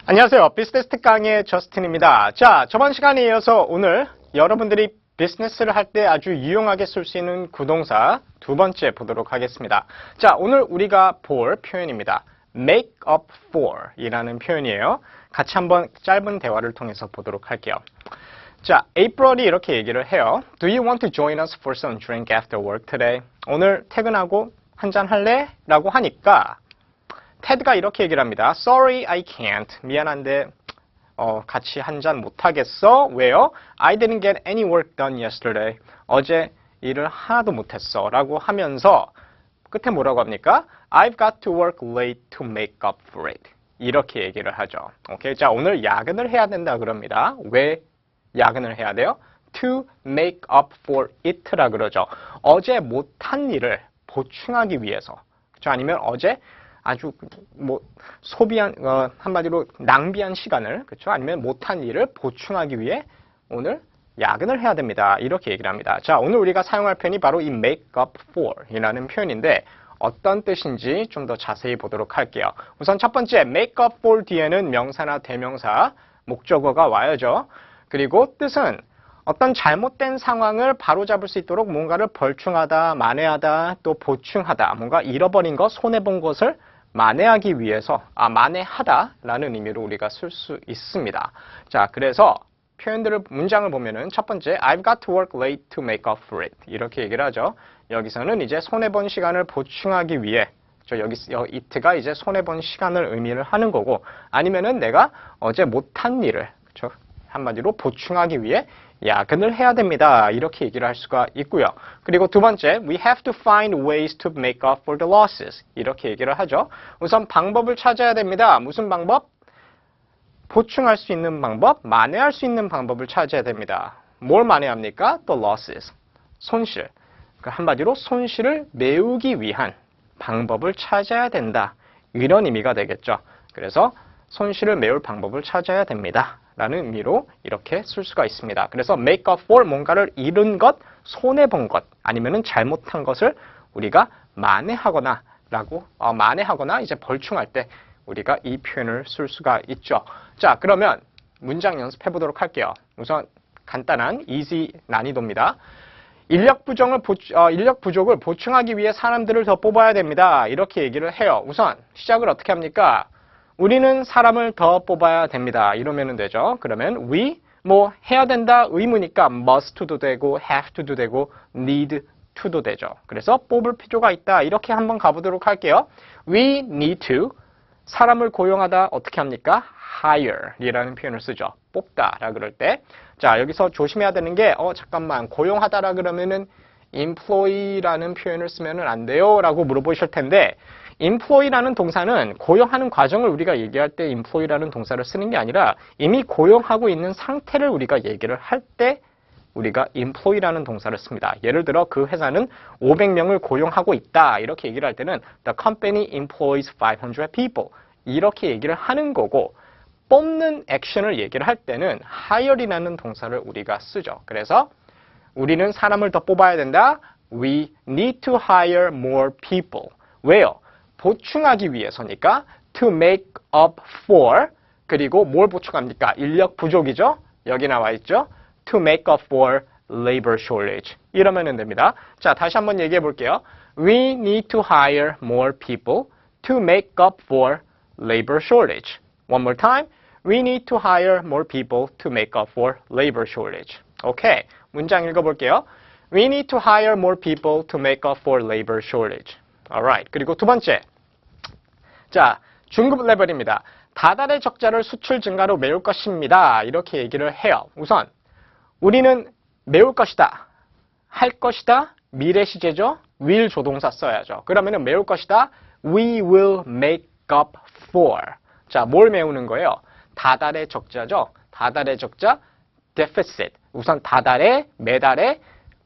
안녕하세요. 비즈니스 특강의 저스틴입니다. 자, 저번 시간에 이어서 오늘 여러분들이 비즈니스를 할 때 아주 유용하게 쓸 수 있는 구동사 두 번째 보도록 하겠습니다. 자, 오늘 우리가 볼 표현입니다. make up for 이라는 표현이에요. 같이 한번 짧은 대화를 통해서 보도록 할게요. 자, April이 이렇게 얘기를 해요. Do you want to join us for some drink after work today? 오늘 퇴근하고 한잔 할래? 라고 하니까 테드가 이렇게 얘기를 합니다. Sorry, I can't. 미안한데 같이 한잔 못하겠어. 왜요? I didn't get any work done yesterday. 어제 일을 하나도 못했어. 라고 하면서 끝에 뭐라고 합니까? I've got to work late to make up for it. 이렇게 얘기를 하죠. 오케이, 자, 오늘 야근을 해야 된다 그럽니다. 왜 야근을 해야 돼요? To make up for it라 그러죠. 어제 못한 일을 보충하기 위해서. 그렇죠? 아니면 어제 아주 소비한 한마디로 낭비한 시간을 그렇죠? 아니면 못한 일을 보충하기 위해 오늘 야근을 해야 됩니다. 이렇게 얘기를 합니다. 자, 오늘 우리가 사용할 표현이 바로 이 make up for 이라는 표현인데 어떤 뜻인지 좀 더 자세히 보도록 할게요. 우선 첫 번째 make up for 뒤에는 명사나 대명사, 목적어가 와야죠. 그리고 뜻은 어떤 잘못된 상황을 바로잡을 수 있도록 뭔가를 벌충하다, 만회하다, 또 보충하다, 뭔가 잃어버린 것, 손해본 것을 만회하기 위해서, 만회하다라는 의미로 우리가 쓸 수 있습니다. 자, 그래서 문장을 보면은 첫 번째, I've got to work late to make up for it. 이렇게 얘기를 하죠. 여기서는 이제 손해본 시간을 보충하기 위해, it가 이제 손해본 시간을 의미를 하는 거고, 아니면은 내가 어제 못한 일을, 그렇죠? 한마디로 보충하기 위해 야근을 해야 됩니다. 이렇게 얘기를 할 수가 있고요. 그리고 두 번째, we have to find ways to make up for the losses. 이렇게 얘기를 하죠. 우선 방법을 찾아야 됩니다. 무슨 방법? 보충할 수 있는 방법, 만회할 수 있는 방법을 찾아야 됩니다. 뭘 만회합니까? The losses. 손실. 한마디로 손실을 메우기 위한 방법을 찾아야 된다. 이런 의미가 되겠죠. 그래서 손실을 메울 방법을 찾아야 됩니다. 라는 의미로 이렇게 쓸 수가 있습니다. 그래서 make up for 뭔가를 잃은 것, 손해본 것, 아니면은 잘못한 것을 우리가 만회하거나 이제 벌충할 때 우리가 이 표현을 쓸 수가 있죠. 자, 그러면 문장 연습해 보도록 할게요. 우선 간단한 easy 난이도입니다. 인력 부족을 보충하기 위해 사람들을 더 뽑아야 됩니다. 이렇게 얘기를 해요. 우선 시작을 어떻게 합니까? 우리는 사람을 더 뽑아야 됩니다. 이러면 되죠. 그러면 we, 해야 된다 의무니까 must도 되고 have to도 되고 need to도 되죠. 그래서 뽑을 필요가 있다. 이렇게 한번 가보도록 할게요. We need to, 사람을 고용하다 어떻게 합니까? hire 이라는 표현을 쓰죠. 뽑다라 그럴 때. 자, 여기서 조심해야 되는 게 잠깐만 고용하다라 그러면은 employee라는 표현을 쓰면은 안 돼요 라고 물어보실 텐데 employee라는 동사는 고용하는 과정을 우리가 얘기할 때 employee라는 동사를 쓰는 게 아니라 이미 고용하고 있는 상태를 우리가 얘기를 할 때 우리가 employee라는 동사를 씁니다. 예를 들어 그 회사는 500명을 고용하고 있다. 이렇게 얘기를 할 때는 the company employs 500 people. 이렇게 얘기를 하는 거고 뽑는 액션을 얘기를 할 때는 hire이라는 동사를 우리가 쓰죠. 그래서 우리는 사람을 더 뽑아야 된다. We need to hire more people. 왜요? 보충하기 위해서니까 to make up for 그리고 뭘 보충합니까? 인력 부족이죠? 여기 나와 있죠? to make up for labor shortage 이러면 됩니다. 자, 다시 한번 얘기해 볼게요. We need to hire more people to make up for labor shortage. One more time. We need to hire more people to make up for labor shortage. 오케이. 문장 읽어볼게요. We need to hire more people to make up for labor shortage. Alright. 그리고 두 번째. 자, 중급 레벨입니다. 다달의 적자를 수출 증가로 메울 것입니다. 이렇게 얘기를 해요. 우선 우리는 메울 것이다. 할 것이다. 미래 시제죠. will 조동사 써야죠. 그러면은 메울 것이다. We will make up for. 자, 뭘 메우는 거예요? 다달의 적자죠. 다달의 적자 deficit. 우선 다달에 매달에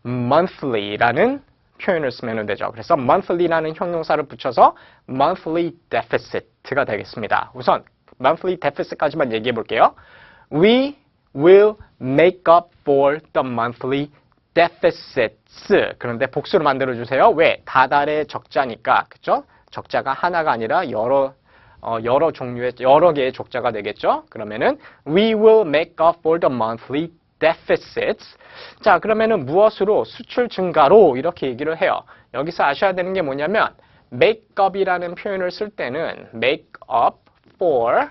monthly라는 표현을 쓰면 되죠. 그래서 monthly라는 형용사를 붙여서 monthly deficit가 되겠습니다. 우선 monthly deficit까지만 얘기해 볼게요. We will make up for the monthly deficits. 그런데 복수로 만들어 주세요. 왜? 다달의 적자니까. 그렇죠? 적자가 하나가 아니라 여러 여러 종류의 여러 개의 족자가 되겠죠. 그러면은 we will make up for the monthly deficits. 자, 그러면은 무엇으로? 수출 증가로 이렇게 얘기를 해요. 여기서 아셔야 되는 게 뭐냐면 make up이라는 표현을 쓸 때는 make up for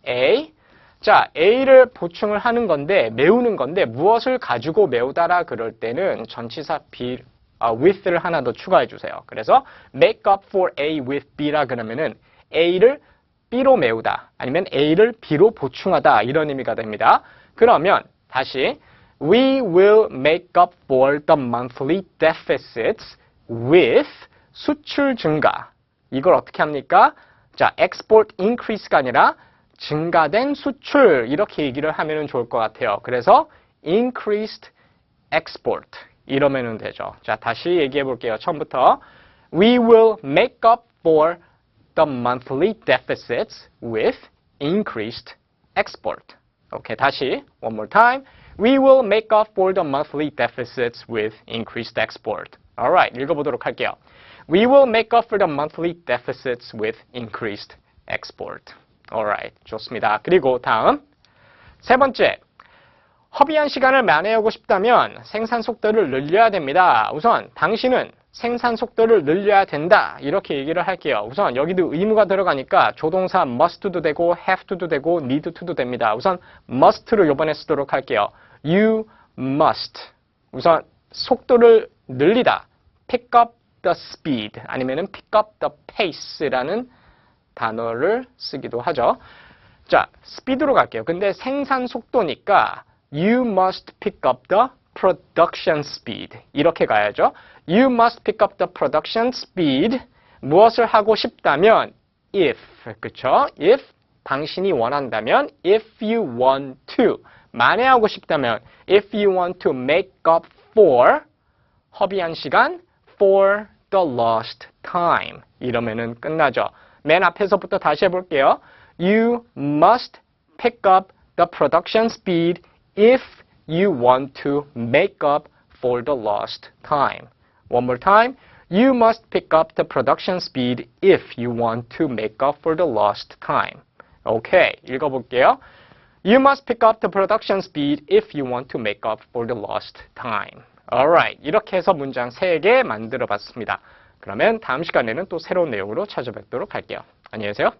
A. 자, A를 보충을 하는 건데 메우는 건데 무엇을 가지고 메우다라 그럴 때는 전치사 be with를 하나 더 추가해 주세요. 그래서 make up for A with B라 그러면은 A를 B로 메우다 아니면 A를 B로 보충하다 이런 의미가 됩니다. 그러면 다시 we will make up for the monthly deficits with 수출 증가. 이걸 어떻게 합니까? 자, export increase가 아니라 증가된 수출 이렇게 얘기를 하면 좋을 것 같아요. 그래서 increased export 이러면 되죠. 자, 다시 얘기해 볼게요. 처음부터 we will make up for the monthly deficits with increased export. 오케이, 다시 one more time. We will make up for the monthly deficits with increased export. Alright, 읽어보도록 할게요. We will make up for the monthly deficits with increased export. Alright, 좋습니다. 그리고 다음 세 번째, 허비한 시간을 만회하고 싶다면 생산 속도를 늘려야 됩니다. 우선 당신은 생산 속도를 늘려야 된다 이렇게 얘기를 할게요. 우선 여기도 의무가 들어가니까 조동사 must도 되고 have to도 되고 need to도 됩니다. 우선 must를 이번에 쓰도록 할게요. You must. 우선 속도를 늘리다. pick up the speed 아니면은 pick up the pace라는 단어를 쓰기도 하죠. 자, speed로 갈게요. 근데 생산 속도니까 you must pick up the production speed. 이렇게 가야죠. You must pick up the production speed. 무엇을 하고 싶다면 if, 그쵸? if 당신이 원한다면 if you want to. 만회하고 싶다면 if you want to make up for 허비한 시간 for the lost time. 이러면은 끝나죠. 맨 앞에서부터 다시 해볼게요. You must pick up the production speed if you want to make up for the lost time. One more time. You must pick up the production speed if you want to make up for the lost time. 오케이, 읽어볼게요. You must pick up the production speed if you want to make up for the lost time. Alright, 이렇게 해서 문장 3개 만들어 봤습니다. 그러면 다음 시간에는 또 새로운 내용으로 찾아뵙도록 할게요. 안녕히 계세요.